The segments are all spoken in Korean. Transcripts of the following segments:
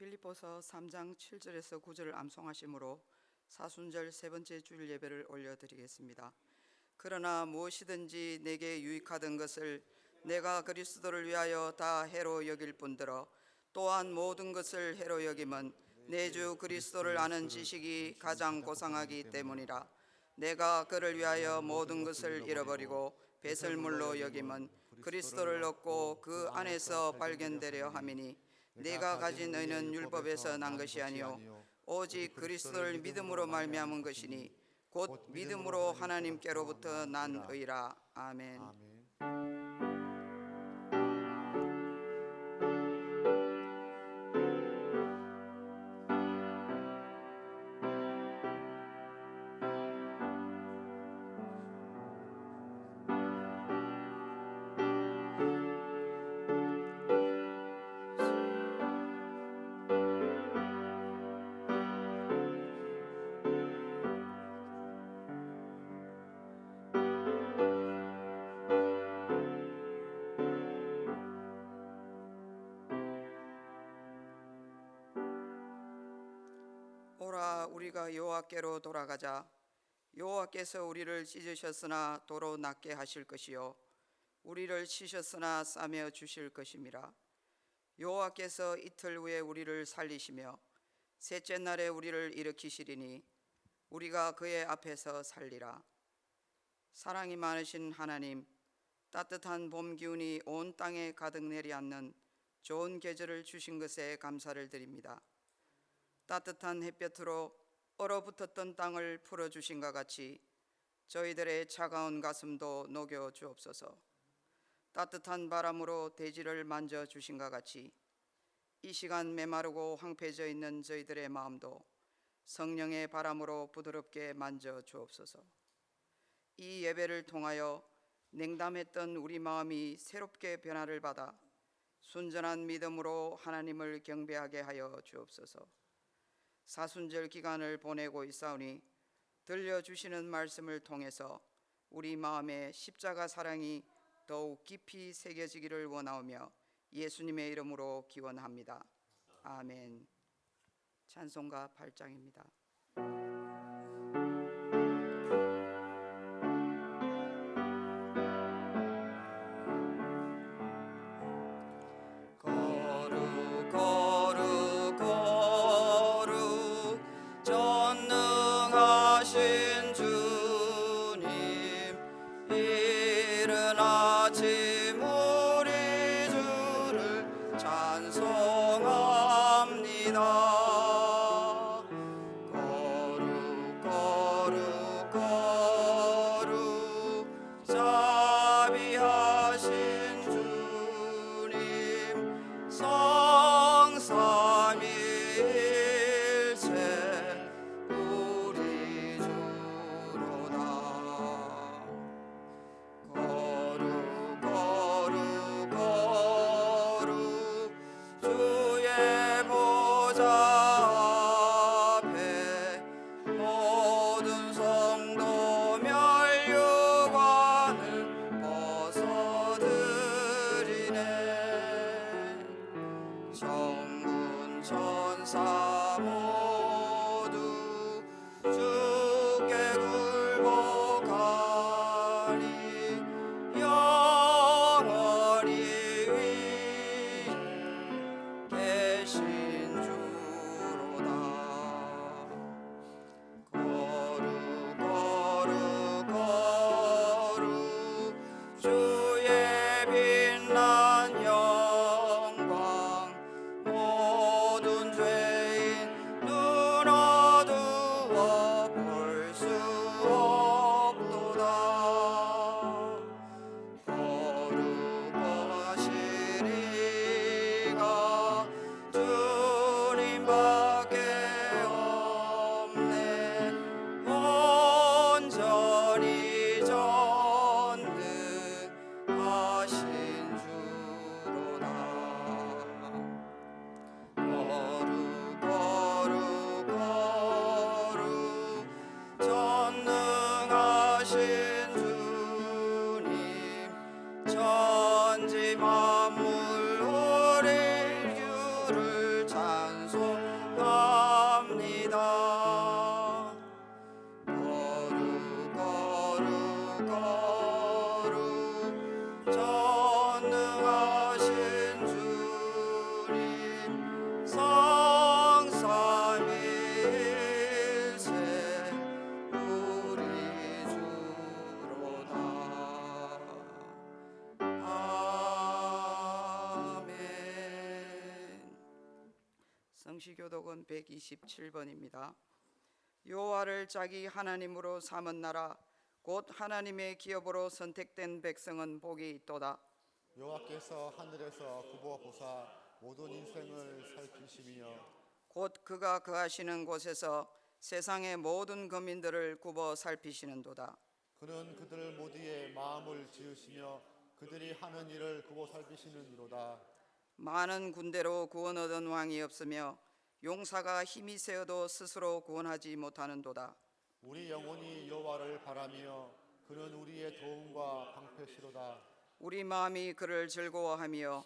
빌립보서 3장 7절에서 9절을 암송하시므로 사순절 세 번째 주일 예배를 올려드리겠습니다. 그러나 무엇이든지 내게 유익하던 것을 내가 그리스도를 위하여 다 해로 여길 뿐더러 또한 모든 것을 해로 여김은 내 주 그리스도를 아는 지식이 가장 고상하기 때문이라. 내가 그를 위하여 모든 것을 잃어버리고 배설물로 여김은 그리스도를 얻고 그 안에서 발견되려 함이니 내가 가진 의는 율법에서 난 것이 아니요 오직 그리스도를 믿음으로 말미암은 것이니 곧 믿음으로 하나님께로부터 난 의라. 아멘. 오라 우리가 여호와께로 돌아가자. 여호와께서 우리를 찢으셨으나 도로 낫게 하실 것이요 우리를 치셨으나 싸매 주실 것임이라. 여호와께서 이틀 후에 우리를 살리시며 셋째 날에 우리를 일으키시리니 우리가 그의 앞에서 살리라. 사랑이 많으신 하나님, 따뜻한 봄 기운이 온 땅에 가득 내리앉는 좋은 계절을 주신 것에 감사를 드립니다. 따뜻한 햇볕으로 얼어붙었던 땅을 풀어주신과 같이 저희들의 차가운 가슴도 녹여 주옵소서. 따뜻한 바람으로 대지를 만져주신과 같이 이 시간 메마르고 황폐해져 있는 저희들의 마음도 성령의 바람으로 부드럽게 만져 주옵소서. 이 예배를 통하여 냉담했던 우리 마음이 새롭게 변화를 받아 순전한 믿음으로 하나님을 경배하게 하여 주옵소서. 사순절 기간을 보내고 있사오니 들려주시는 말씀을 통해서 우리 마음에 십자가 사랑이 더욱 깊이 새겨지기를 원하오며 예수님의 이름으로 기원합니다. 아멘. 찬송가 8장입니다. 천지 만물 우리 주를 찬송 성시교독은 127번입니다. 여호와를 자기 하나님으로 삼은 나라 곧 하나님의 기업으로 선택된 백성은 복이 있도다. 여호와께서 하늘에서 굽어 보사 모든 인생을 살피시며 곧 그가 거하시는 곳에서 세상의 모든 거민들을 굽어 살피시는도다. 그는 그들 모두의 마음을 지으시며 그들이 하는 일을 굽어 살피시는 이로다. 많은 군대로 구원 얻은 왕이 없으며 용사가 힘이 세어도 스스로 구원하지 못하는도다. 우리 영혼이 여호와를 바라며 그는 우리의 도움과 방패시로다. 우리 마음이 그를 즐거워하며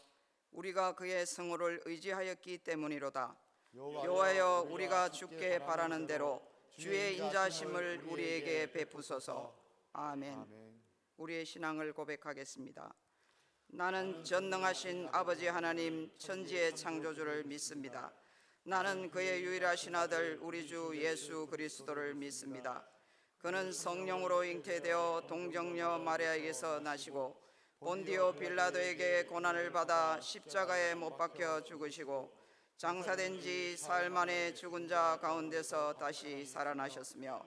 우리가 그의 성호를 의지하였기 때문이로다. 여호와여, 우리가 주께 바라는 대로 주의 인자심을 우리에게 베푸소서. 아멘. 우리의 신앙을 고백하겠습니다. 나는 전능하신 아버지 하나님 천지의 창조주를 믿습니다. 나는 그의 유일하신 아들 우리 주 예수 그리스도를 믿습니다. 그는 성령으로 잉태되어 동정녀 마리아에게서 나시고 본디오 빌라도에게 고난을 받아 십자가에 못 박혀 죽으시고 장사된 지 사흘 만에 죽은 자 가운데서 다시 살아나셨으며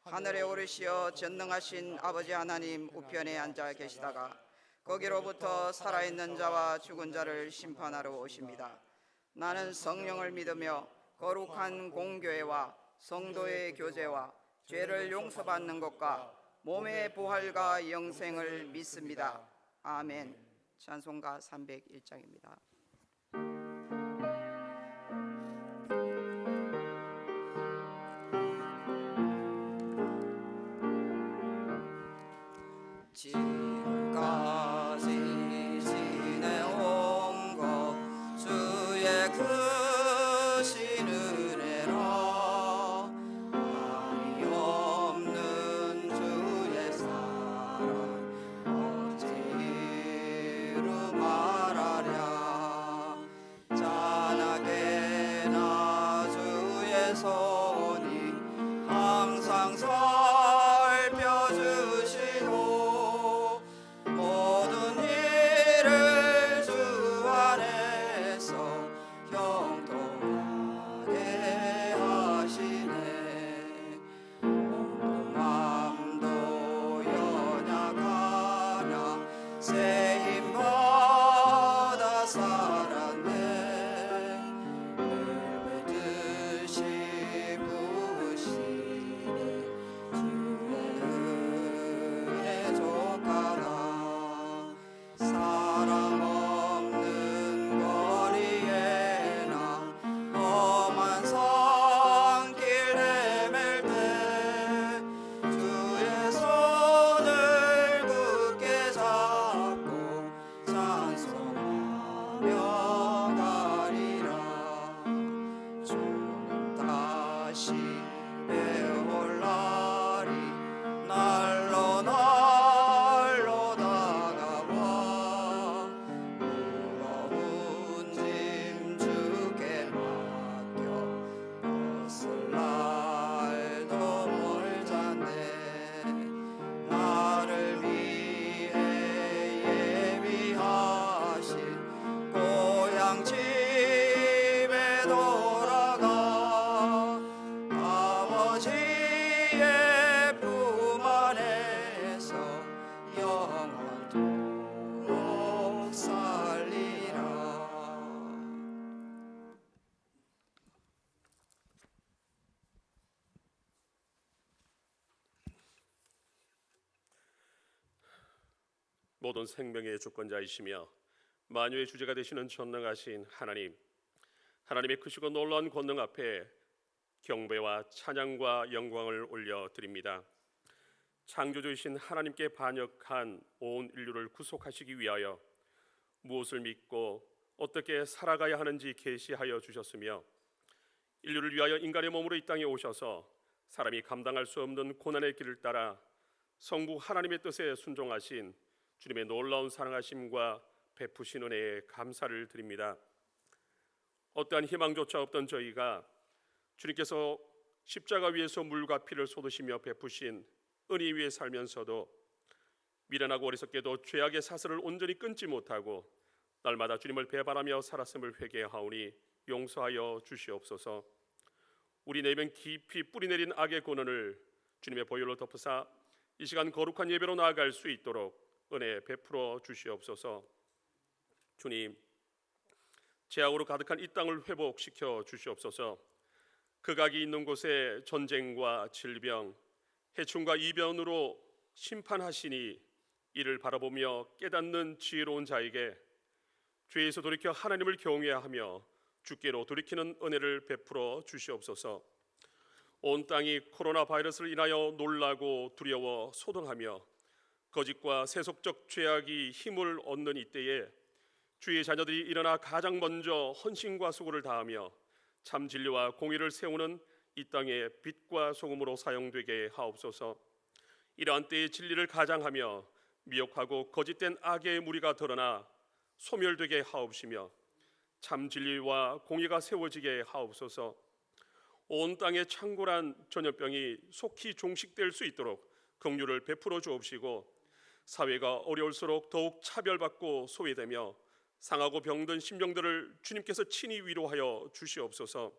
하늘에 오르시어 전능하신 아버지 하나님 우편에 앉아 계시다가 거기로부터 살아있는 자와 죽은 자를 심판하러 오십니다. 나는 성령을 믿으며 거룩한 공교회와 성도의 교제와 죄를 용서받는 것과 몸의 부활과 영생을 믿습니다. 아멘. 찬송가 301장입니다. 지금까지 지내온 것 주의 크신 은혜라. 아이 없는 주의 사랑 어찌 이루 말하랴. 찬하게나 주의 손이 항상 살펴주시고 모든 일을 주 안에서 형통하게 하시네. 온 마음도 연약하나 새 힘 받아 살았네. 물붓듯이 부으시네. 주의 은혜 족하다. 사람 없는 거리에나 험한 산길 헤맬 때 주의 손을 굳게 잡고 찬송하며 가리라. 주님 다시 배울 날이 날로 날로 다가와. 무거운 짐 주께 맡겨 벗을 날도 멀잖네. 나를 위해 예비하신 고향 집에 돌아가 아버지의 품 안에서 영원토록 살리라. 모든 생명의 주권자이시며 만유의 주제가 되시는 전능하신 하나님, 하나님의 크시고 놀라운 권능 앞에 경배와 찬양과 영광을 올려드립니다. 창조주이신 하나님께 반역한 온 인류를 구속하시기 위하여 무엇을 믿고 어떻게 살아가야 하는지 계시하여 주셨으며 인류를 위하여 인간의 몸으로 이 땅에 오셔서 사람이 감당할 수 없는 고난의 길을 따라 성부 하나님의 뜻에 순종하신 주님의 놀라운 사랑하심과 베푸신 은혜에 감사를 드립니다. 어떠한 희망조차 없던 저희가 주님께서 십자가 위에서 물과 피를 쏟으시며 베푸신 은혜 위에 살면서도 미련하고 어리석게도 죄악의 사슬을 온전히 끊지 못하고 날마다 주님을 배반하며 살았음을 회개하오니 용서하여 주시옵소서. 우리 내면 깊이 뿌리내린 악의 권한을 주님의 보혈로 덮으사 이 시간 거룩한 예배로 나아갈 수 있도록 은혜 베풀어 주시옵소서. 주님, 죄악으로 가득한 이 땅을 회복시켜 주시옵소서. 극악이 있는 곳에 전쟁과 질병, 해충과 이변으로 심판하시니 이를 바라보며 깨닫는 지혜로운 자에게 죄에서 돌이켜 하나님을 경외하며 주께로 돌이키는 은혜를 베풀어 주시옵소서. 온 땅이 코로나 바이러스를 인하여 놀라고 두려워 소동하며 거짓과 세속적 죄악이 힘을 얻는 이때에 주의 자녀들이 일어나 가장 먼저 헌신과 수고를 다하며 참 진리와 공의를 세우는 이 땅의 빛과 소금으로 사용되게 하옵소서. 이러한 때에 진리를 가장하며 미혹하고 거짓된 악의 무리가 드러나 소멸되게 하옵시며 참 진리와 공의가 세워지게 하옵소서. 온 땅에 창궐한 전염병이 속히 종식될 수 있도록 긍휼을 베풀어 주옵시고 사회가 어려울수록 더욱 차별받고 소외되며 상하고 병든 심령들을 주님께서 친히 위로하여 주시옵소서.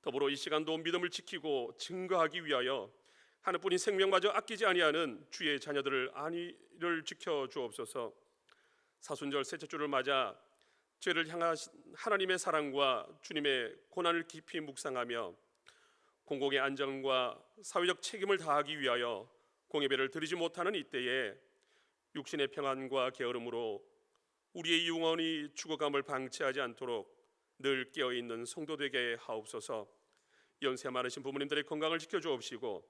더불어 이 시간도 믿음을 지키고 증거하기 위하여 하나뿐인 생명마저 아끼지 아니하는 주의 자녀들을 안위를 지켜 주옵소서. 사순절 셋째 주를 맞아 죄를 향하신 하나님의 사랑과 주님의 고난을 깊이 묵상하며 공공의 안전과 사회적 책임을 다하기 위하여 공예배를 드리지 못하는 이때에 육신의 평안과 게으름으로 우리의 영혼이 죽어감을 방치하지 않도록 늘 깨어있는 성도 되게 하옵소서. 연세 많으신 부모님들의 건강을 지켜주옵시고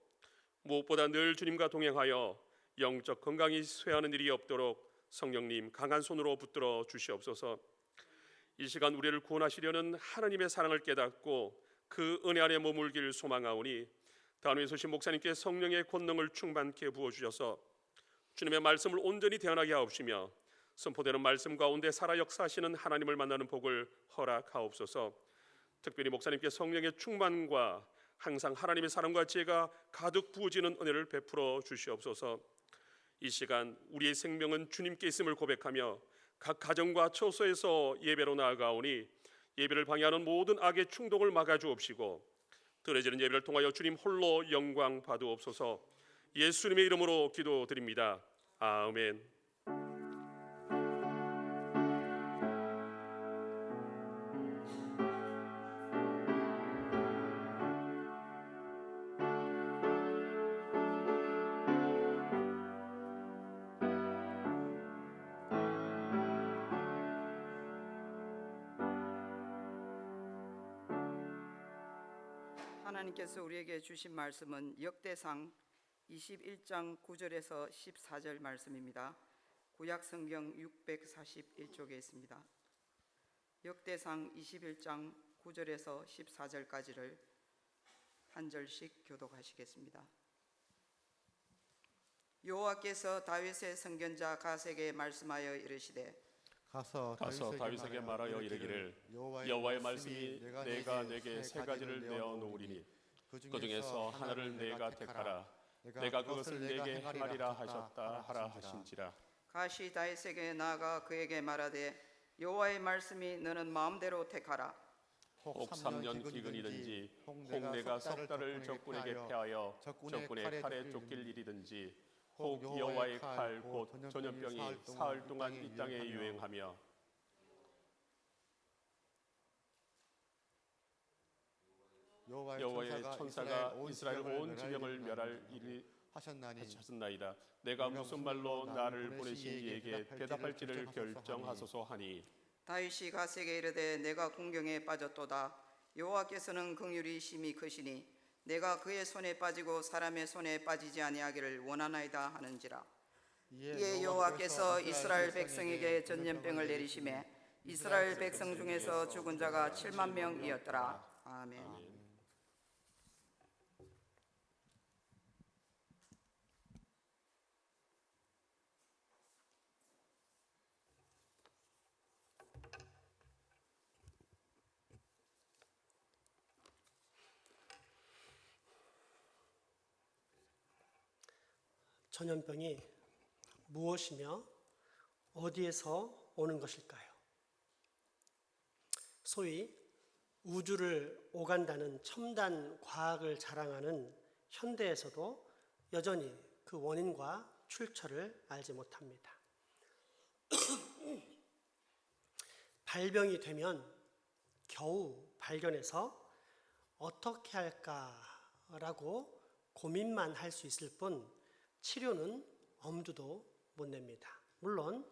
무엇보다 늘 주님과 동행하여 영적 건강이 쇠하는 일이 없도록 성령님 강한 손으로 붙들어 주시옵소서. 이 시간 우리를 구원하시려는 하나님의 사랑을 깨닫고 그 은혜 안에 머물길 소망하오니 단위에 서신 목사님께 성령의 권능을 충만케 부어주셔서 주님의 말씀을 온전히 대언하게 하옵시며 선포되는 말씀 가운데 살아 역사하시는 하나님을 만나는 복을 허락하옵소서. 특별히 목사님께 성령의 충만과 항상 하나님의 사랑과 지혜가 가득 부어지는 은혜를 베풀어 주시옵소서. 이 시간 우리의 생명은 주님께 있음을 고백하며 각 가정과 처소에서 예배로 나아가오니 예배를 방해하는 모든 악의 충동을 막아주옵시고 드려지는 예배를 통하여 주님 홀로 영광 받으옵소서. 예수님의 이름으로 기도드립니다. 아멘. 하나님께서 우리에게 주신 말씀은 역대상 21장 9절에서 14절 말씀입니다. 구약 성경 641쪽에 있습니다. 역대상 21장 9절에서 14절까지를 한 절씩 교독하시겠습니다. 여호와께서 다윗의 선견자 가세에게 말씀하여 이르시되 가서 다윗에게 말하여 이르기를 여호와의 말씀이 내가 내게 세 가지를 내어 놓으리니 그 중에서 하나를 내가 택하라. 내가 그것을 내게 행하리라 하셨다 하라 하신지라. 가시 다윗에게 나아가 그에게 말하되 여호와의 말씀이 너는 마음대로 택하라. 혹 3년 기근이든지 혹 내가 석 달을 적군에게 패하여 적군의 칼에 쫓길 일이든지 혹 여호와의 칼 곧 전염병이 사흘 동안 이 땅에 유행하며 여호와의 천사가 이스라엘 온 지경을 멸할 일이 하셨나이다. 내가 무슨 말로 나를 보내신 이에게 대답할지를 결정하소서 하니 다윗이 가세에게 이르되 내가 공경에 빠졌도다. 여호와께서는 긍휼이 심히 크시니 내가 그의 손에 빠지고 사람의 손에 빠지지 아니하기를 원하나이다 하는지라. 이에 여호와께서 이스라엘 백성에게 전염병을 내리심에 이스라엘 백성 중에서 죽은 자가 7만 명이었더라. 아멘. 전염병이 무엇이며 어디에서 오는 것일까요? 소위 우주를 오간다는 첨단 과학을 자랑하는 현대에서도 여전히 그 원인과 출처를 알지 못합니다. 발병이 되면 겨우 발견해서 어떻게 할까라고 고민만 할 수 있을 뿐 치료는 엄두도 못 냅니다. 물론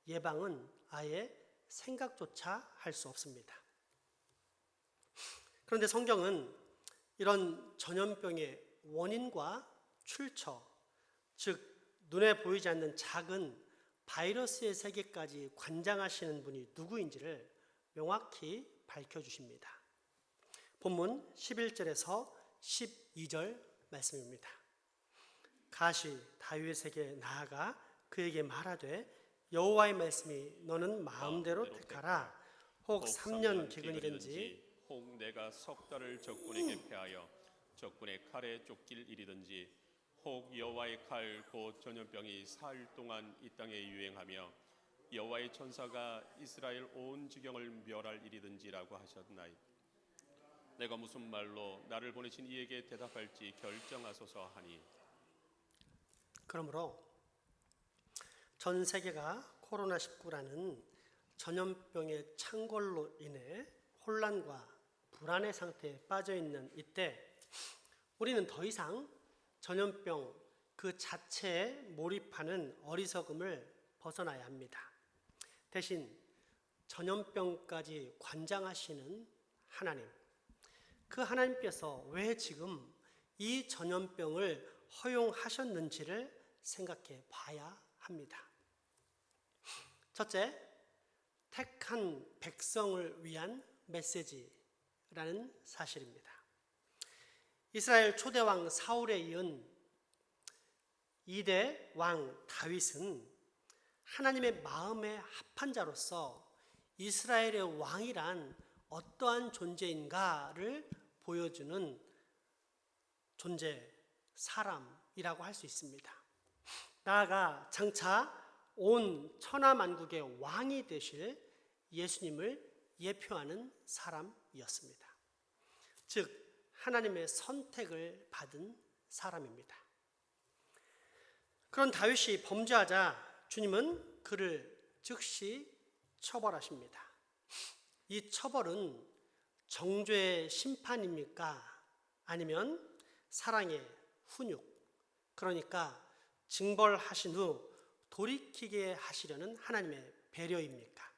예방은 아예 생각조차 할 수 없습니다. 그런데 성경은 이런 전염병의 원인과 출처, 즉 눈에 보이지 않는 작은 바이러스의 세계까지 관장하시는 분이 누구인지를 명확히 밝혀주십니다. 본문 11절에서 12절 말씀입니다. 가시 다윗에게 나아가 그에게 말하되 여호와의 말씀이 너는 마음대로 택하라. 혹 3년 기근이든지 혹 내가 석 달을 적군에게 패하여 적군의 칼에 쫓길 일이든지 혹 여호와의 칼 곧 전염병이 사흘 동안 이 땅에 유행하며 여호와의 천사가 이스라엘 온 지경을 멸할 일이든지라고 하셨나이다. 내가 무슨 말로 나를 보내신 이에게 대답할지 결정하소서 하니. 그러므로 전 세계가 코로나19라는 전염병의 창궐로 인해 혼란과 불안의 상태에 빠져 있는 이때 우리는 더 이상 전염병 그 자체에 몰입하는 어리석음을 벗어나야 합니다. 대신 전염병까지 관장하시는 하나님, 그 하나님께서 왜 지금 이 전염병을 허용하셨는지를 생각해 봐야 합니다. 첫째, 택한 백성을 위한 메시지라는 사실입니다. 이스라엘 초대왕 사울에 이은 2대 왕 다윗은 하나님의 마음에 합한 자로서 이스라엘의 왕이란 어떠한 존재인가를 보여주는 존재, 사람이라고 할 수 있습니다. 나아가 장차 온 천하만국의 왕이 되실 예수님을 예표하는 사람이었습니다. 즉 하나님의 선택을 받은 사람입니다. 그런 다윗이 범죄하자 주님은 그를 즉시 처벌하십니다. 이 처벌은 정죄의 심판입니까? 아니면 사랑의 훈육, 그러니까 징벌하신 후 돌이키게 하시려는 하나님의 배려입니까?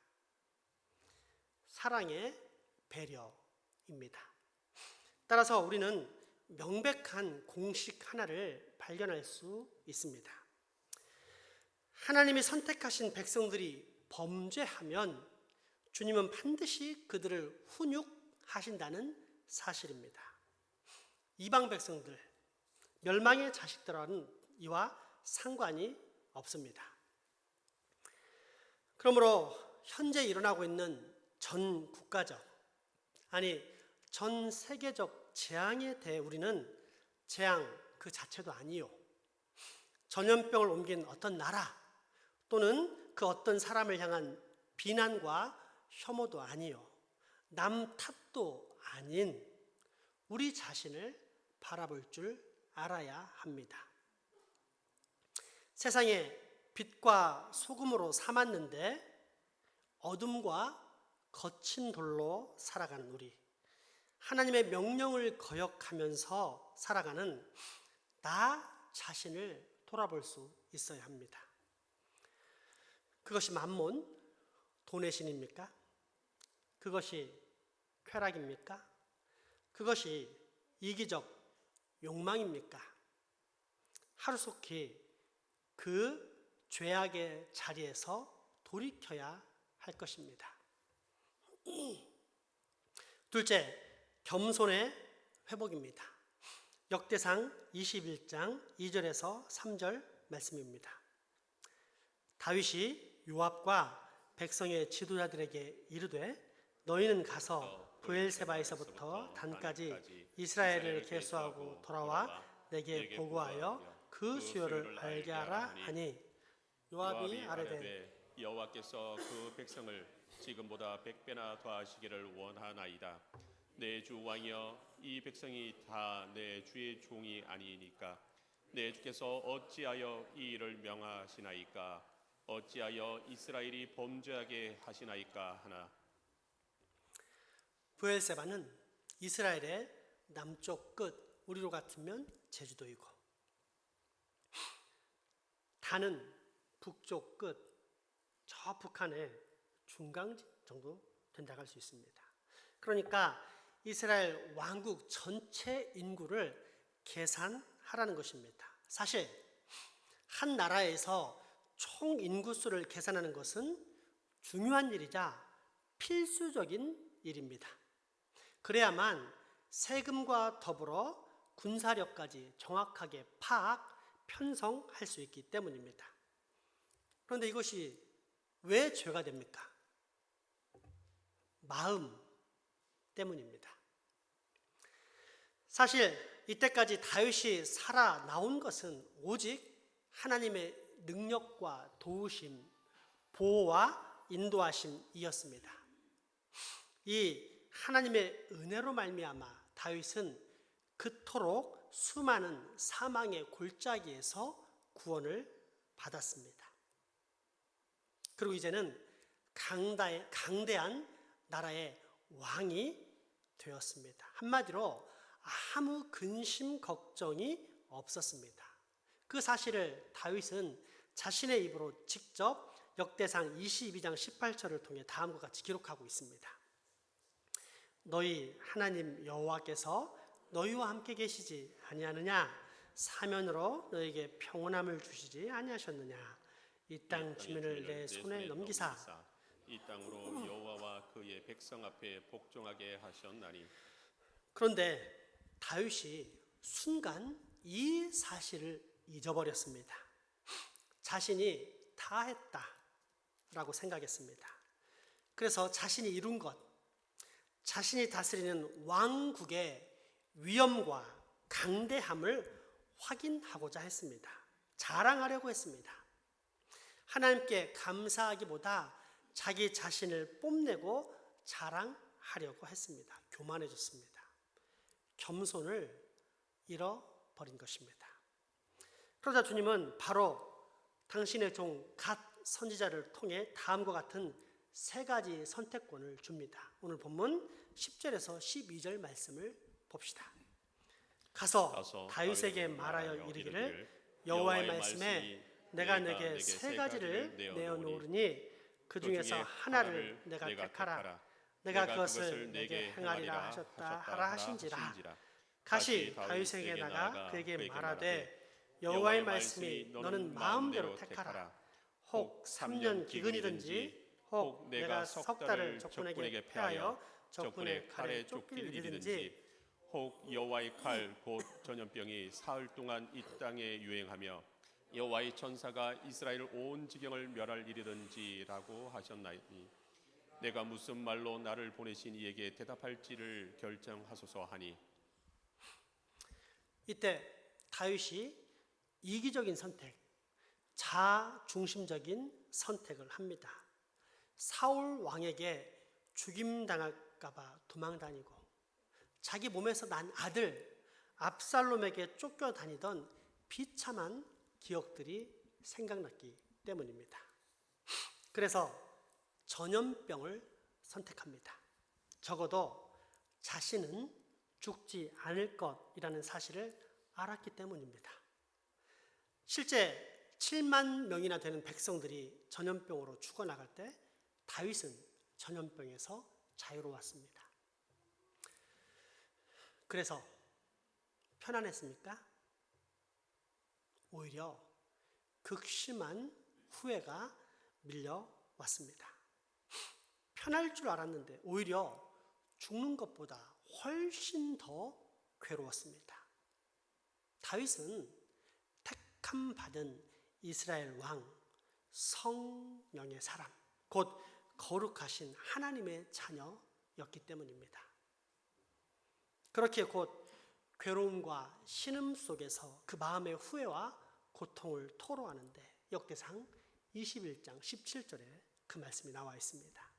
사랑의 배려입니다. 따라서 우리는 명백한 공식 하나를 발견할 수 있습니다. 하나님이 선택하신 백성들이 범죄하면 주님은 반드시 그들을 훈육하신다는 사실입니다. 이방 백성들, 멸망의 자식들과는 이와 상관이 없습니다. 그러므로 현재 일어나고 있는 전 국가적, 아니 전 세계적 재앙에 대해 우리는 재앙 그 자체도 아니요, 전염병을 옮긴 어떤 나라 또는 그 어떤 사람을 향한 비난과 혐오도 아니요, 남 탓도 아닌 우리 자신을 바라볼 줄 알아야 합니다. 세상에 빛과 소금으로 삼았는데 어둠과 거친 돌로 살아가는 우리, 하나님의 명령을 거역하면서 살아가는 나 자신을 돌아볼 수 있어야 합니다. 그것이 만몬, 돈의 신입니까? 그것이 쾌락입니까? 그것이 이기적 욕망입니까? 하루속히 그 죄악의 자리에서 돌이켜야 할 것입니다. 둘째, 겸손의 회복입니다. 역대상 21장 2절에서 3절 말씀입니다. 다윗이 요압과 백성의 지도자들에게 이르되 너희는 가서 브엘세바에서부터 단까지 이스라엘을 계수하고 돌아와 내게 보고하여 그 수요를 알게 하라 하니, 요압이 아뢰되 여호와께서 그 백성을 지금보다 100배나 더하시기를 원하나이다. 내 주 왕이여 이 백성이 다 내 주의 종이 아니니까 내 주께서 어찌하여 이 일을 명하시나이까 어찌하여 이스라엘이 범죄하게 하시나이까 하나. 브엘세바는 이스라엘의 남쪽 끝, 우리로 같으면 제주도이고, 단은 북쪽 끝, 저 북한의 중간 정도 된다고 할 수 있습니다. 그러니까 이스라엘 왕국 전체 인구를 계산하라는 것입니다. 사실 한 나라에서 총 인구수를 계산하는 것은 중요한 일이자 필수적인 일입니다. 그래야만 세금과 더불어 군사력까지 정확하게 파악, 편성할 수 있기 때문입니다. 그런데 이것이 왜 죄가 됩니까? 마음 때문입니다. 사실 이때까지 다윗이 살아나온 것은 오직 하나님의 능력과 도우심, 보호와 인도하심이었습니다. 이 하나님의 은혜로 말미암아 다윗은 그토록 수많은 사망의 골짜기에서 구원을 받았습니다. 그리고 이제는 강대한 나라의 왕이 되었습니다. 한마디로 아무 근심 걱정이 없었습니다. 그 사실을 다윗은 자신의 입으로 직접 역대상 22장 18절을 통해 다음과 같이 기록하고 있습니다. 너희 하나님 여호와께서 너희와 함께 계시지 아니하느냐? 사면으로 너에게 평온함을 주시지 아니하셨느냐? 이 땅 주민을 내 손에 넘기사 이 땅으로 여호와와 그의 백성 앞에 복종하게 하셨나니. 그런데 다윗이 순간 이 사실을 잊어버렸습니다. 자신이 다 했다라고 생각했습니다. 그래서 자신이 이룬 것, 자신이 다스리는 왕국의 위엄과 강대함을 확인하고자 했습니다. 자랑하려고 했습니다. 하나님께 감사하기보다 자기 자신을 뽐내고 자랑하려고 했습니다. 교만해졌습니다. 겸손을 잃어버린 것입니다. 그러자 주님은 바로 당신의 종 갓 선지자를 통해 다음과 같은 세 가지 선택권을 줍니다. 오늘 본문 10절에서 12절 말씀을 봅시다. 가서 다윗에게 말하여 이르기를 여호와의 말씀에 내가 내게 세 가지를 내어놓으니 그 중에서 하나를 내가 택하라. 내가 그것을 내게 행하리라 하셨다 하라 하신지라. 가시 다윗에게 나가 그에게 말하되 여호와의 말씀이 너는 마음대로 택하라. 혹 3년 기근이든지 혹 내가 석 달을 적군에게 패하여 적군의 칼에 쫓길 일이든지 혹 여호와의 칼 곧 전염병이 사흘 동안 이 땅에 유행하며 여호와의 천사가 이스라엘 온 지경을 멸할 일이든지라고 하셨나니 내가 무슨 말로 나를 보내신 이에게 대답할지를 결정하소서 하니. 이때 다윗이 이기적인 선택, 자중심적인 선택을 합니다. 사울 왕에게 죽임당할까 봐 도망다니고 자기 몸에서 난 아들 압살롬에게 쫓겨다니던 비참한 기억들이 생각났기 때문입니다. 그래서 전염병을 선택합니다. 적어도 자신은 죽지 않을 것이라는 사실을 알았기 때문입니다. 실제 7만 명이나 되는 백성들이 전염병으로 죽어나갈 때 다윗은 전염병에서 자유로웠습니다. 그래서 편안했습니까? 오히려 극심한 후회가 밀려왔습니다. 편할 줄 알았는데 오히려 죽는 것보다 훨씬 더 괴로웠습니다. 다윗은 택함 받은 이스라엘 왕, 성령의 사람, 곧 거룩하신 하나님의 자녀였기 때문입니다. 그렇게 곧 괴로움과 신음 속에서 그 마음의 후회와 고통을 토로하는데 역대상 21장 17절에 그 말씀이 나와 있습니다.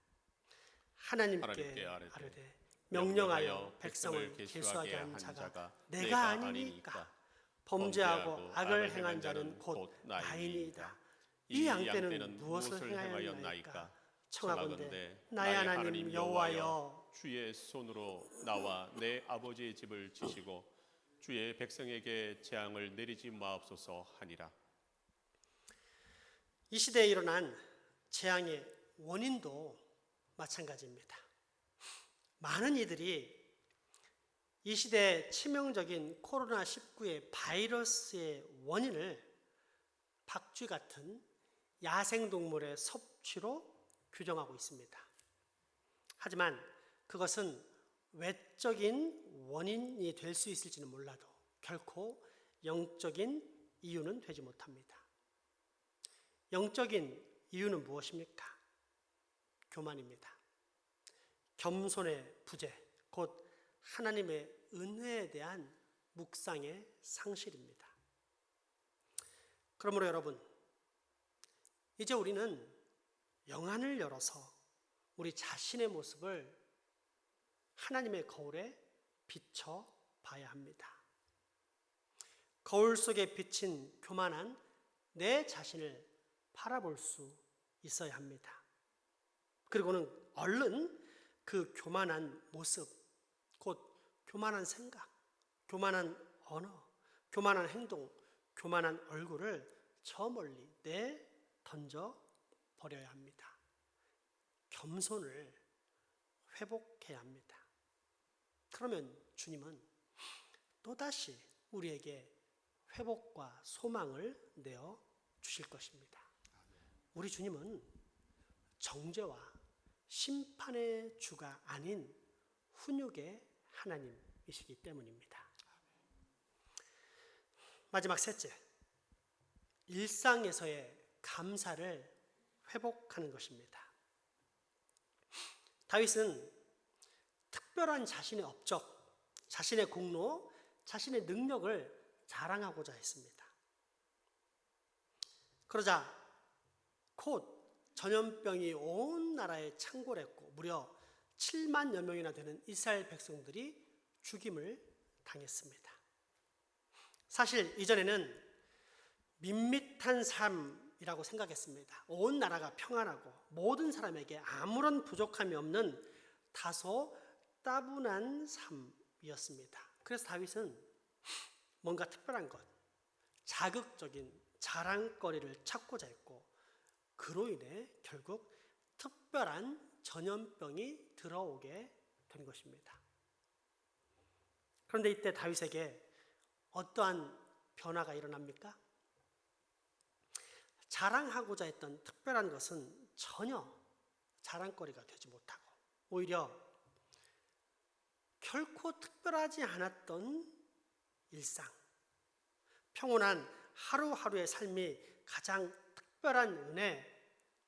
하나님께 아뢰되 명령하여 백성을 계수하게 한 자가 내가 아니니까. 범죄하고 악을 행한 자는 곧 나이니이다. 이 양떼는 무엇을 행하였나이까? 청하건대 나의 하나님 여호와여, 주의 손으로 나와 내 아버지의 집을 지시고 주의 백성에게 재앙을 내리지 마옵소서 하니라. 이 시대에 일어난 재앙의 원인도 마찬가지입니다. 많은 이들이 이 시대의 치명적인 코로나19의 바이러스의 원인을 박쥐 같은 야생동물의 섭취로 규정하고 있습니다. 하지만 그것은 외적인 원인이 될 수 있을지는 몰라도 결코 영적인 이유는 되지 못합니다. 영적인 이유는 무엇입니까? 교만입니다. 겸손의 부재, 곧 하나님의 은혜에 대한 묵상의 상실입니다. 그러므로 여러분, 이제 우리는 영안을 열어서 우리 자신의 모습을 하나님의 거울에 비춰 봐야 합니다. 거울 속에 비친 교만한 내 자신을 바라볼 수 있어야 합니다. 그리고는 얼른 그 교만한 모습, 곧 교만한 생각, 교만한 언어, 교만한 행동, 교만한 얼굴을 저 멀리 내던져 버려야 합니다. 겸손을 회복해야 합니다. 그러면 주님은 또다시 우리에게 회복과 소망을 내어 주실 것입니다. 우리 주님은 정죄와 심판의 주가 아닌 훈육의 하나님이시기 때문입니다. 마지막 셋째, 일상에서의 감사를 회복하는 것입니다. 다윗은 특별한 자신의 업적, 자신의 공로, 자신의 능력을 자랑하고자 했습니다. 그러자 곧 전염병이 온 나라에 창궐했고 무려 7만여 명이나 되는 이스라엘 백성들이 죽임을 당했습니다. 사실 이전에는 밋밋한 삶이라고 생각했습니다. 온 나라가 평안하고 모든 사람에게 아무런 부족함이 없는 다소 따분한 삶이었습니다. 그래서 다윗은 뭔가 특별한 것, 자극적인 자랑거리를 찾고자 했고 그로 인해 결국 특별한 전염병이 들어오게 된 것입니다. 그런데 이때 다윗에게 어떠한 변화가 일어납니까? 자랑하고자 했던 특별한 것은 전혀 자랑거리가 되지 못하고 오히려 결코 특별하지 않았던 일상, 평온한 하루하루의 삶이 가장 특별한 은혜,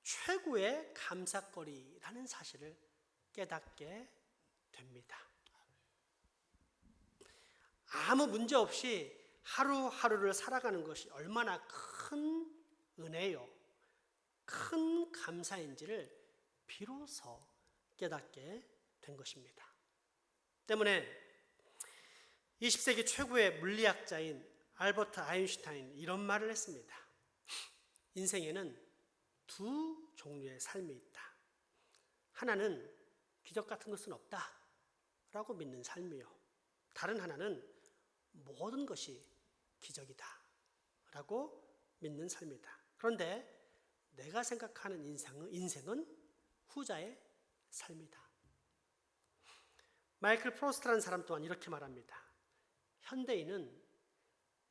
최고의 감사거리라는 사실을 깨닫게 됩니다. 아무 문제 없이 하루하루를 살아가는 것이 얼마나 큰 은혜요, 큰 감사인지를 비로소 깨닫게 된 것입니다. 때문에 20세기 최고의 물리학자인 알버트 아인슈타인 이런 말을 했습니다. 인생에는 두 종류의 삶이 있다. 하나는 기적 같은 것은 없다 라고 믿는 삶이요, 다른 하나는 모든 것이 기적이다 라고 믿는 삶이다. 그런데 내가 생각하는 인생은 후자의 삶이다. 마이클 프로스트라는 사람 또한 이렇게 말합니다. 현대인은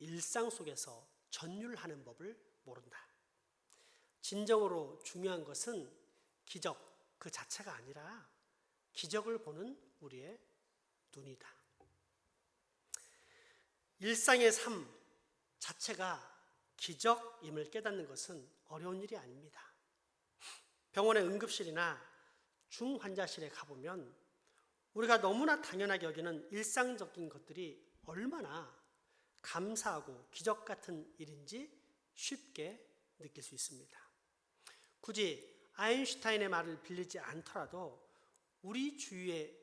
일상 속에서 전율하는 법을 모른다. 진정으로 중요한 것은 기적 그 자체가 아니라 기적을 보는 우리의 눈이다. 일상의 삶 자체가 기적임을 깨닫는 것은 어려운 일이 아닙니다. 병원의 응급실이나 중환자실에 가보면 우리가 너무나 당연하게 여기는 일상적인 것들이 얼마나 감사하고 기적 같은 일인지 쉽게 느낄 수 있습니다. 굳이 아인슈타인의 말을 빌리지 않더라도 우리 주위에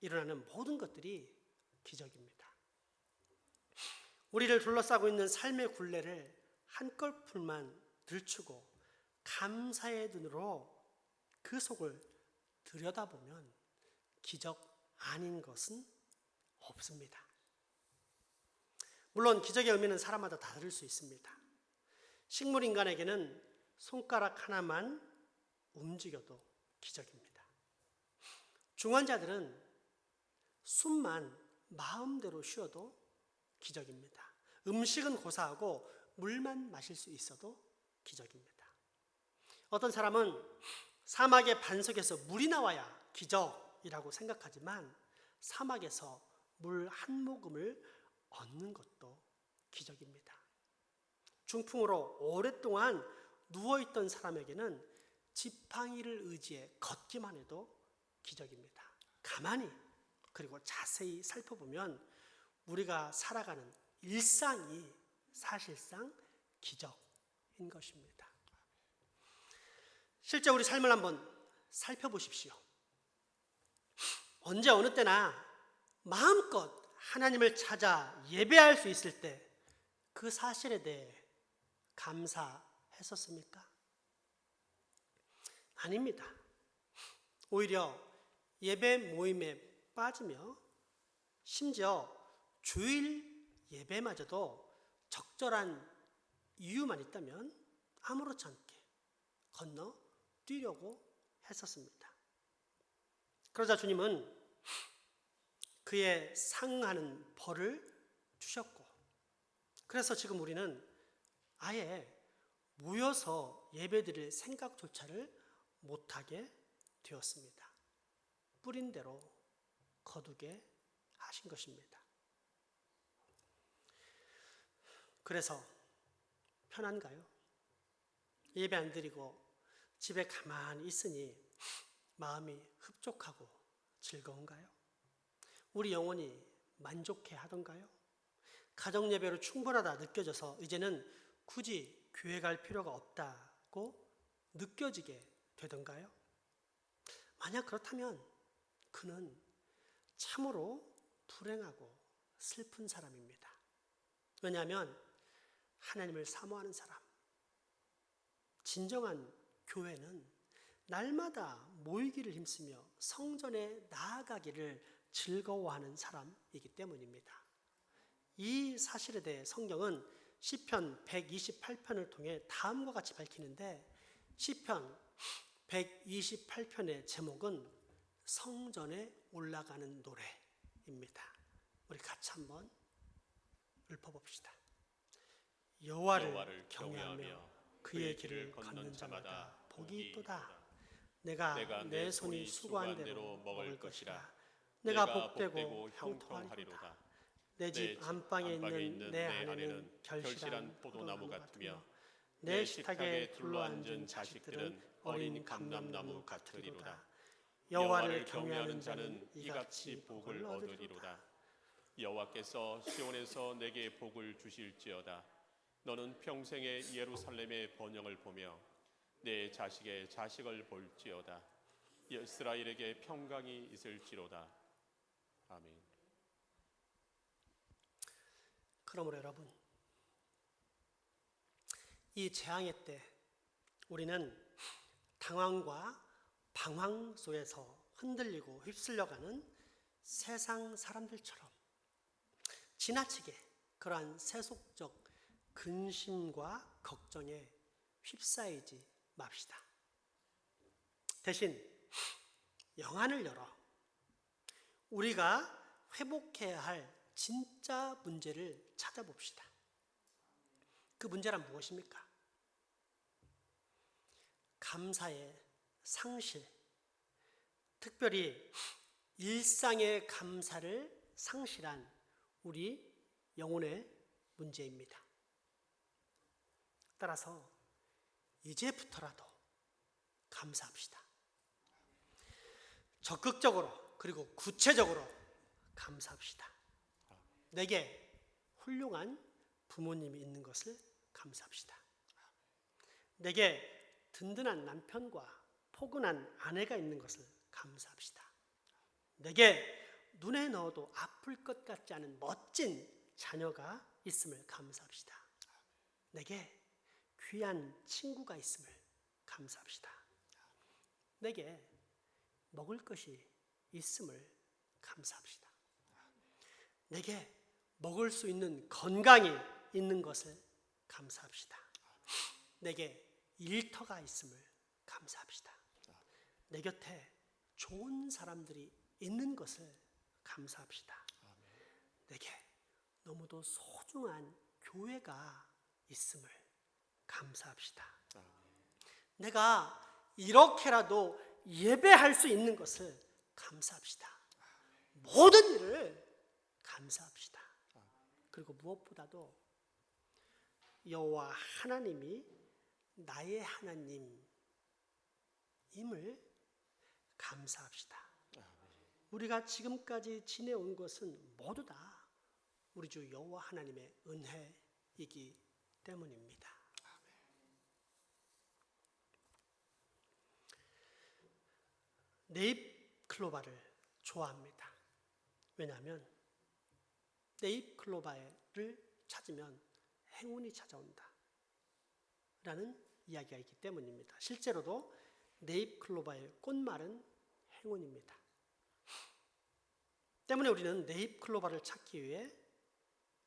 일어나는 모든 것들이 기적입니다. 우리를 둘러싸고 있는 삶의 굴레를 한꺼풀만 들추고 감사의 눈으로 그 속을 들여다보면 기적 아닌 것은 없습니다. 물론 기적의 의미는 사람마다 다를 수 있습니다. 식물인간에게는 손가락 하나만 움직여도 기적입니다. 중환자들은 숨만 마음대로 쉬어도 기적입니다. 음식은 고사하고 물만 마실 수 있어도 기적입니다. 어떤 사람은 사막의 반석에서 물이 나와야 기적이라고 생각하지만 사막에서 물 한 모금을 얻는 것도 기적입니다. 중풍으로 오랫동안 누워있던 사람에게는 지팡이를 의지해 걷기만 해도 기적입니다. 가만히 그리고 자세히 살펴보면 우리가 살아가는 일상이 사실상 기적인 것입니다. 실제 우리 삶을 한번 살펴보십시오. 언제 어느 때나 마음껏 하나님을 찾아 예배할 수 있을 때 그 사실에 대해 감사했었습니까? 아닙니다. 오히려 예배 모임에 빠지며 심지어 주일 예배마저도 적절한 이유만 있다면 아무렇지 않게 건너 뛰려고 했었습니다. 그러자 주님은 그의 상응하는 벌을 주셨고, 그래서 지금 우리는 아예 모여서 예배드릴 생각조차를 못하게 되었습니다. 뿌린 대로 거두게 하신 것입니다. 그래서 편한가요? 예배 안 드리고 집에 가만히 있으니 마음이 흡족하고 즐거운가요? 우리 영혼이 만족해 하던가요? 가정 예배로 충분하다 느껴져서 이제는 굳이 교회 갈 필요가 없다고 느껴지게 되던가요? 만약 그렇다면 그는 참으로 불행하고 슬픈 사람입니다. 왜냐하면 하나님을 사모하는 사람, 진정한 교회는 날마다 모이기를 힘쓰며 성전에 나아가기를 즐거워하는 사람이기 때문입니다. 이 사실에 대해 성경은 시편 128편을 통해 다음과 같이 밝히는데, 시편 128편의 제목은 성전에 올라가는 노래입니다. 우리 같이 한번 읊어봅시다. 여호와를 경외하며 그의 길을 걷는 자마다 복이 있도다. 내가 내 손이 수고한 대로 먹을 것이라. 내가 복되고 형통하리로다. 내 집 안방에 있는 내 아내는 결실한 포도나무 같으며 내 식탁에 둘러앉은 자식들은 어린 감람나무 같으리로다. 여호와를 경외하는 자는 이같이 복을 얻으리로다. 여호와께서 시온에서 내게 복을 주실지어다. 너는 평생에 예루살렘의 번영을 보며 내 자식의 자식을 볼지어다. 이스라엘에게 평강이 있을지로다. 아멘. 그러므로 여러분, 이 재앙의 때 우리는 당황과 방황 속에서 흔들리고 휩쓸려가는 세상 사람들처럼 지나치게 그러한 세속적 근심과 걱정에 휩싸이지 맙시다. 대신 영안을 열어 우리가 회복해야 할 진짜 문제를 찾아봅시다. 그 문제란 무엇입니까? 감사의 상실, 특별히 일상의 감사를 상실한 우리 영혼의 문제입니다. 따라서 이제부터라도 감사합시다. 적극적으로 그리고 구체적으로 감사합시다. 내게 훌륭한 부모님이 있는 것을 감사합시다. 내게 든든한 남편과 포근한 아내가 있는 것을 감사합시다. 내게 눈에 넣어도 아플 것 같지 않은 멋진 자녀가 있음을 감사합시다. 내게 귀한 친구가 있음을 감사합시다. 내게 먹을 것이 있음을 감사합시다. 내게 먹을 수 있는 건강이 있는 것을 감사합시다. 내게 일터가 있음을 감사합시다. 내 곁에 좋은 사람들이 있는 것을 감사합시다. 내게 너무도 소중한 교회가 있음을 감사합시다. 내가 이렇게라도 예배할 수 있는 것을 감사합시다. 모든 일을 감사합시다. 그리고 무엇보다도 여호와 하나님이 나의 하나님임을 감사합시다. 우리가 지금까지 지내온 것은 모두 다 우리 주 여호와 하나님의 은혜이기 때문입니다. 네잎클로바를 좋아합니다. 왜냐하면 네잎클로바를 찾으면 행운이 찾아온다 라는 이야기가 있기 때문입니다. 실제로도 네잎클로바의 꽃말은 행운입니다. 때문에 우리는 네잎클로바를 찾기 위해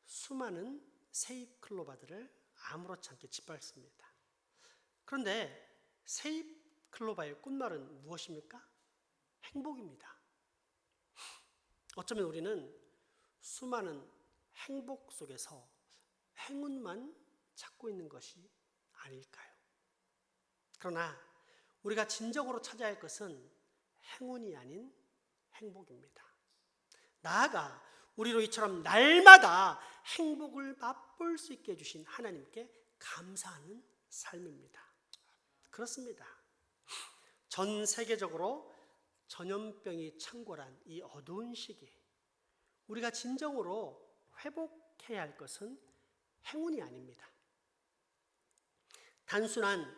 수많은 새잎클로바들을 아무렇지 않게 짓밟습니다. 그런데 새잎클로바의 꽃말은 무엇입니까? 행복입니다. 어쩌면 우리는 수많은 행복 속에서 행운만 찾고 있는 것이 아닐까요? 그러나 우리가 진정으로 찾아야 할 것은 행운이 아닌 행복입니다. 나아가 우리로 이처럼 날마다 행복을 맛볼 수 있게 해주신 하나님께 감사하는 삶입니다. 그렇습니다. 전 세계적으로 전염병이 창궐한 이 어두운 시기, 우리가 진정으로 회복해야 할 것은 행운이 아닙니다. 단순한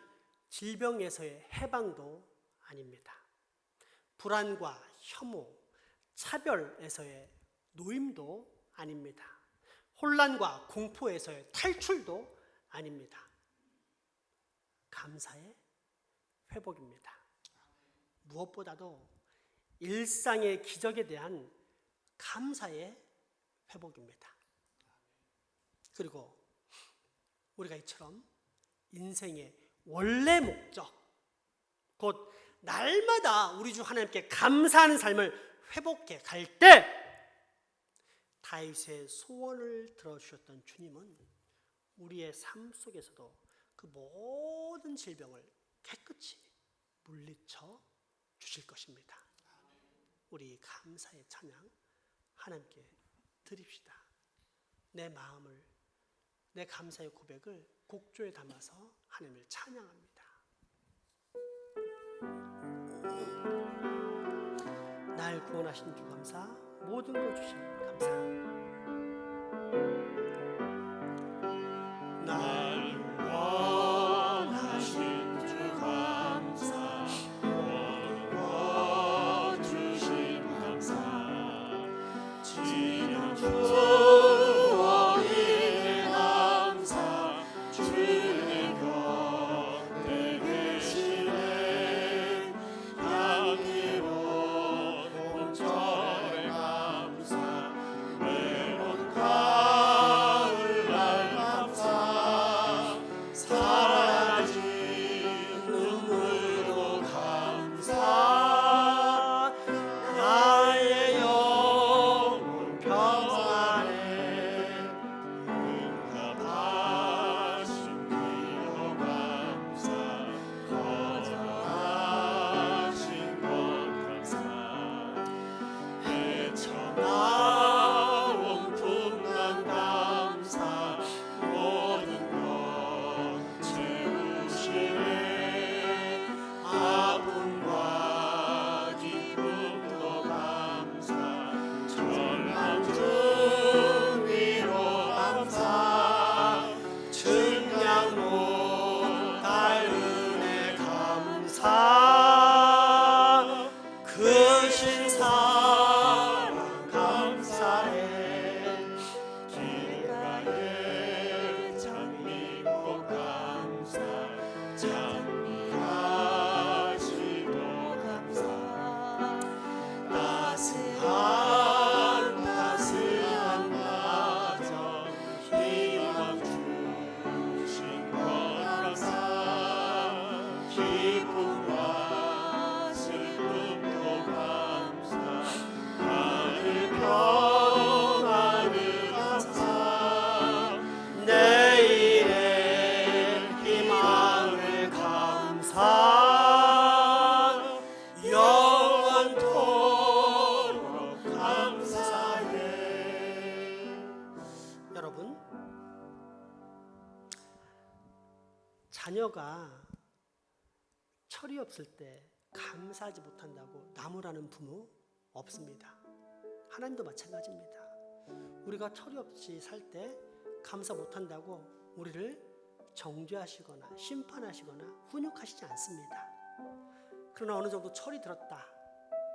질병에서의 해방도 아닙니다. 불안과 혐오, 차별에서의 노임도 아닙니다. 혼란과 공포에서의 탈출도 아닙니다. 감사의 회복입니다. 무엇보다도 일상의 기적에 대한 감사의 회복입니다. 그리고 우리가 이처럼 인생의 원래 목적, 곧 날마다 우리 주 하나님께 감사하는 삶을 회복해 갈 때 다윗의 소원을 들어주셨던 주님은 우리의 삶 속에서도 그 모든 질병을 깨끗이 물리쳐 주실 것입니다. 우리 감사의 찬양 하나님께 드립시다. 내 마음을, 내 감사의 고백을 곡조에 담아서 하나님을 찬양합니다. 날 구원하신 주 감사, 모든 것 주신 감사. 날 구원하신 주 감사, 모든 것 주신 감사. 지난 추억의 감사, 주의 곁에 계시네. 향기로운 봄철의 감사, 외로운 가을날 감사. 사라진 눈물도 감사. 나의 영혼 평안히 감사해 길가에 장미꽃 감사 장미하시고 감사 따스한 가정 희망 주신 것 감사 기쁨과 슬픔도 감사 하늘 평안을 감사 내일의 희망을 감사 영원토록 감사해. 여러분, 자녀가 철이 없을 때 감사하지 못한다고 나무라는 부모 없습니다. 하나님도 마찬가지입니다. 우리가 철이 없이 살 때 감사 못한다고 우리를 정죄하시거나 심판하시거나 훈육하시지 않습니다. 그러나 어느 정도 철이 들었다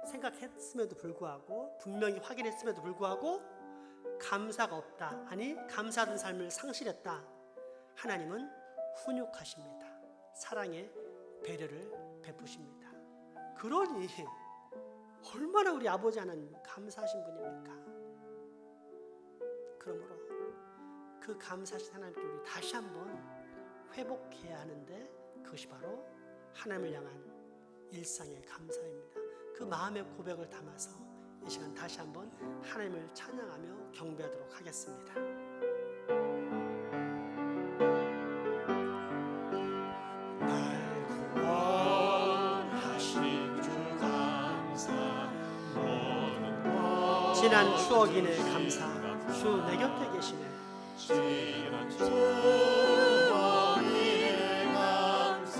생각했음에도 불구하고, 분명히 확인했음에도 불구하고 감사가 없다, 아니 감사하던 삶을 상실했다, 하나님은 훈육하십니다. 사랑의 배려를 베푸십니다. 그러니 얼마나 우리 아버지 하나님 감사하신 분입니까? 그러므로 그 감사하신 하나님께 우리 다시 한번 회복해야 하는데, 그것이 바로 하나님을 향한 일상의 감사입니다. 그 마음의 고백을 담아서 이 시간 다시 한번 하나님을 찬양하며 경배하도록 하겠습니다. 날 구원하신 주 감사 모든 것 지난 추억이네 감사, 주 내 곁에 계시네. 지난 추억이네 감사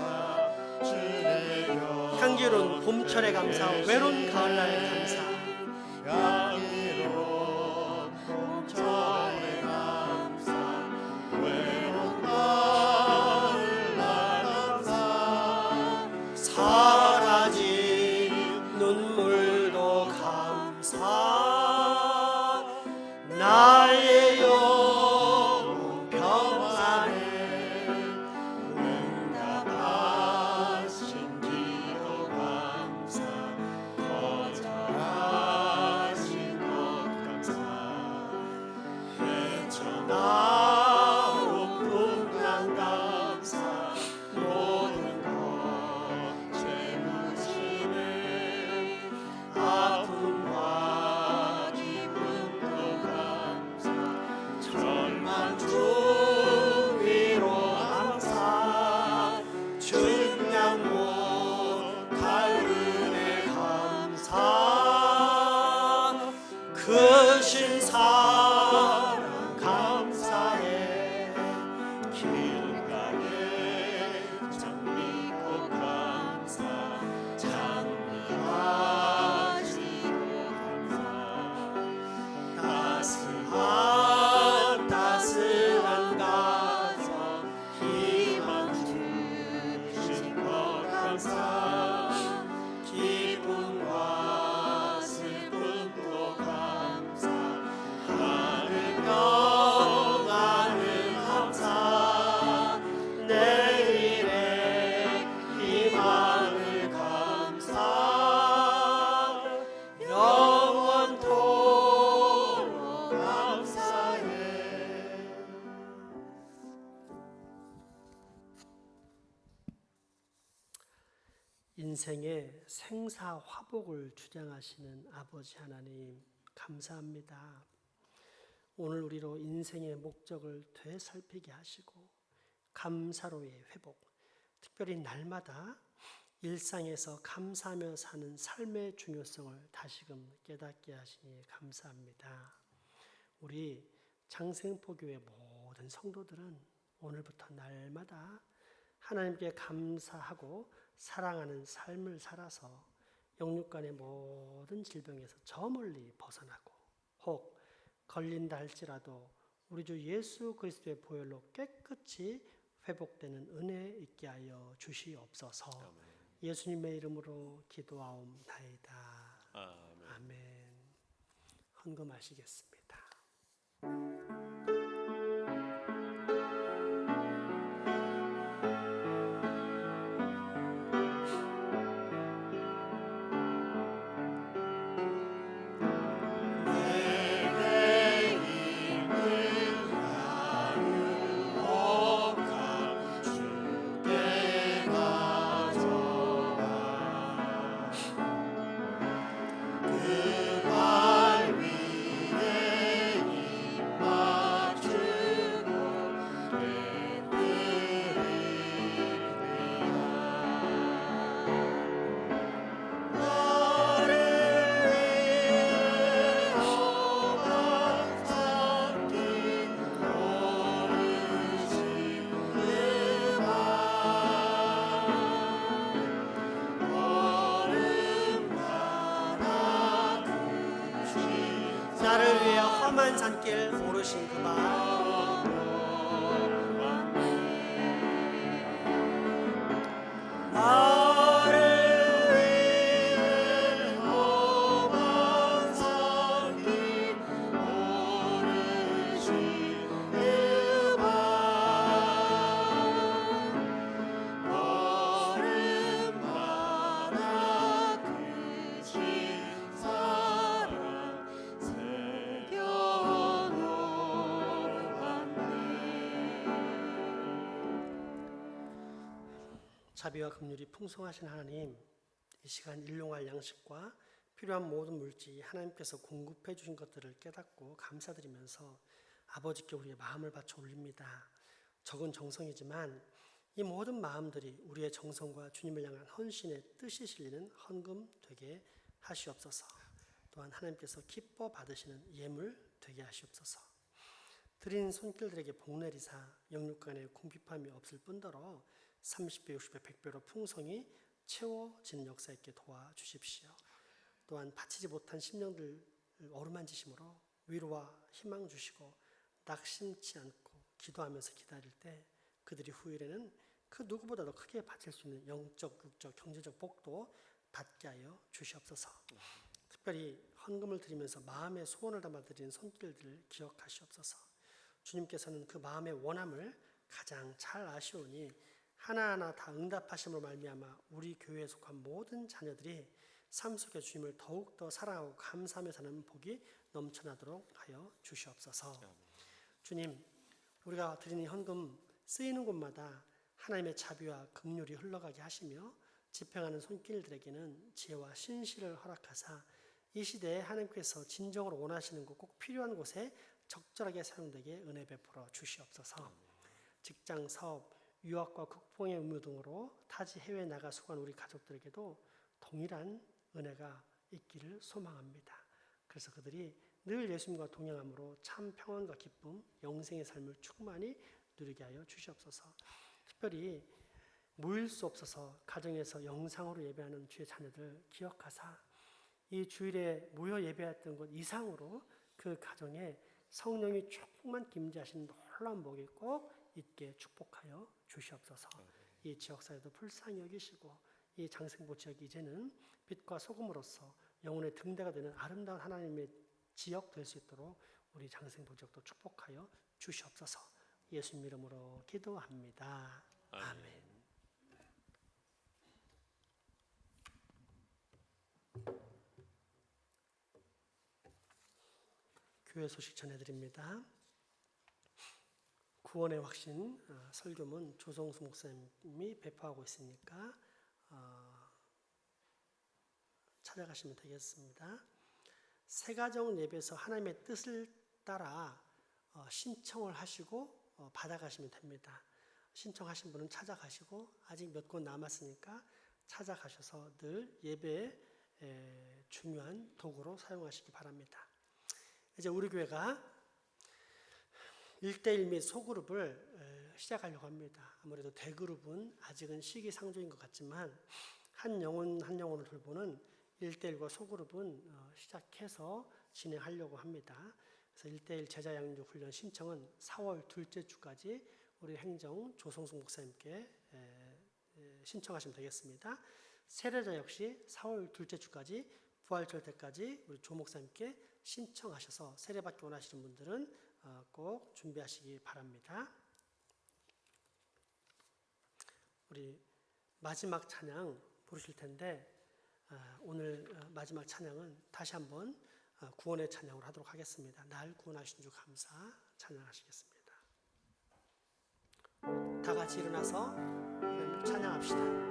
주의 곁 향기로운 봄철의 감사, 외로운 가을날 감사. 향기로운 봄철의 감사 외로운 가을날 감사 사라진 눈물도 감사, 나의 영혼 평안해. 응답하신 기도 감사 거절하신 것 감사 헤쳐나온 풍랑 감사 모든 것 채우시네 아픔과 기쁨도 감사 절망 중 위로 항상 증량 못할 은혜 감사 크신 사랑 감사해 길가에 장미꽃 감사 장미하시고 감사 따스한 가정 희망 주신 것 감사 기쁨과 슬픔도 감사 하늘 평안을 감사 내일의 희망을 감사 영원토록 감사해. 인생의 생사화복을 주장하시는 아버지 하나님 감사합니다. 오늘 우리로 인생의 목적을 되살피게 하시고 감사로의 회복, 특별히 날마다 일상에서 감사하며 사는 삶의 중요성을 다시금 깨닫게 하시니 감사합니다. 우리 장생포교회 모든 성도들은 오늘부터 날마다 하나님께 감사하고 사랑하는 삶을 살아서 영육간의 모든 질병에서 저 멀리 벗어나고, 혹 걸린다 할지라도 우리 주 예수 그리스도의 보혈로 깨끗이 회복되는 은혜 있게 하여 주시옵소서. 예수님의 이름으로 기도하옵나이다. 아멘. 헌금하시겠습니다. 나를 위해 험한 산길 오르신 그발 나를 위해 험한 산길 오르신 그발 얼음마다 크신 사랑 자비와 긍휼이 풍성하신 하나님, 이 시간 일용할 양식과 필요한 모든 물질 하나님께서 공급해 주신 것들을 깨닫고 감사드리면서 아버지께 우리의 마음을 바쳐 올립니다. 적은 정성이지만 이 모든 마음들이 우리의 정성과 주님을 향한 헌신의 뜻이 실리는 헌금 되게 하시옵소서. 또한 하나님께서 기뻐 받으시는 예물 되게 하시옵소서. 드린 손길들에게 복내리사 영육간에 궁핍함이 없을 뿐더러 30배, 60배, 100배로 풍성히 채워지는 역사 있게 도와주십시오. 또한 바치지 못한 심령들 어루만지심으로 위로와 희망 주시고 낙심치 않고 기도하면서 기다릴 때 그들이 후일에는 그 누구보다도 크게 바칠 수 있는 영적, 육적, 경제적 복도 받게 하여 주시옵소서. 특별히 헌금을 드리면서 마음의 소원을 담아 드리는 손길들을 기억하시옵소서. 주님께서는 그 마음의 원함을 가장 잘 아시오니 하나하나 다 응답하심으로 말미암아 우리 교회에 속한 모든 자녀들이 삶 속에 주님을 더욱더 사랑하고 감사하며 사는 복이 넘쳐나도록 하여 주시옵소서. 주님, 우리가 드리는 헌금 쓰이는 곳마다 하나님의 자비와 긍휼이 흘러가게 하시며 집행하는 손길들에게는 지혜와 신실을 허락하사 이 시대에 하나님께서 진정으로 원하시는 것, 꼭 필요한 곳에 적절하게 사용되게 은혜 베풀어 주시옵소서. 직장, 사업, 유학과 극복의 의무 등으로 타지 해외에 나가 수고한 우리 가족들에게도 동일한 은혜가 있기를 소망합니다. 그래서 그들이 늘 예수님과 동행함으로 참 평안과 기쁨, 영생의 삶을 충만히 누리게 하여 주시옵소서. 특별히 모일 수 없어서 가정에서 영상으로 예배하는 주의 자녀들 기억하사 이 주일에 모여 예배했던 것 이상으로 그 가정에 성령이 조금만 김재하시는 놀라운 복이 꼭 있게 축복하여 주시옵소서. 이 지역사회도 불쌍히 여기시고 이 장생보 지역이 이제는 빛과 소금으로서 영혼의 등대가 되는 아름다운 하나님의 지역 될 수 있도록 우리 장생보 지역도 축복하여 주시옵소서. 예수님 이름으로 기도합니다. 아멘. 교회 소식 전해드립니다. 구원의 확신 설교문 조성수 목사님이 배포하고 있으니까 찾아가시면 되겠습니다. 새가정 예배에서 하나님의 뜻을 따라 신청을 하시고 받아가시면 됩니다. 신청하신 분은 찾아가시고 아직 몇 곳 남았으니까 찾아가셔서 늘 예배에 중요한 도구로 사용하시기 바랍니다. 이제 우리 교회가 1대1 및 소그룹을 시작하려고 합니다. 아무래도 대그룹은 아직은 시기상조인 것 같지만 한 영혼 한 영혼을 돌보는 1대1과 소그룹은 시작해서 진행하려고 합니다. 그래서 1대1 제자 양육 훈련 신청은 4월 둘째 주까지 우리 행정 조성수 목사님께 신청하시면 되겠습니다. 세례자 역시 4월 둘째 주까지 부활절 때까지 우리 조 목사님께 신청하셔서 세례받기 원하시는 분들은 꼭 준비하시기 바랍니다. 우리 마지막 찬양 부르실 텐데 오늘 마지막 찬양은 다시 한번 구원의 찬양으로 하도록 하겠습니다. 날 구원하신 주 감사 찬양하시겠습니다. 다 같이 일어나서 찬양합시다.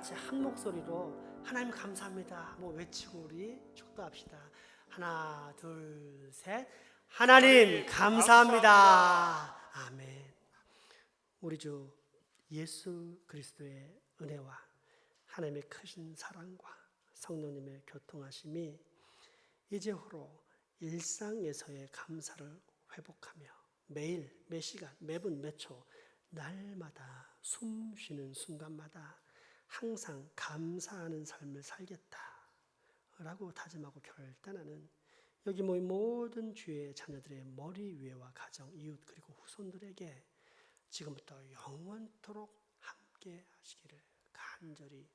같이 한 목소리로 하나님 감사합니다 뭐 외치고 우리 축도합시다. 하나 둘 셋. 하나님 감사합니다. 아멘. 우리 주 예수 그리스도의 은혜와 하나님의 크신 사랑과 성령님의 교통하심이 이제후로 일상에서의 감사를 회복하며 매일 매시간 매분 매초 날마다 숨 쉬는 순간마다 항상 감사하는 삶을 살겠다라고 다짐하고 결단하는 여기 모인 모든 주의 자녀들의 머리 위에와 가정, 이웃 그리고 후손들에게 지금부터 영원토록 함께 하시기를 간절히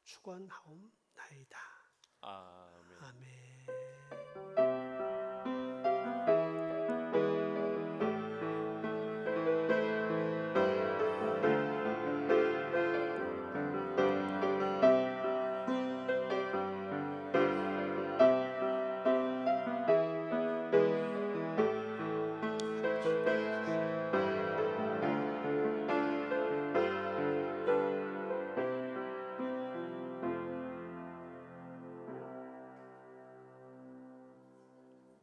축원하옵나이다. 아멘. 아멘.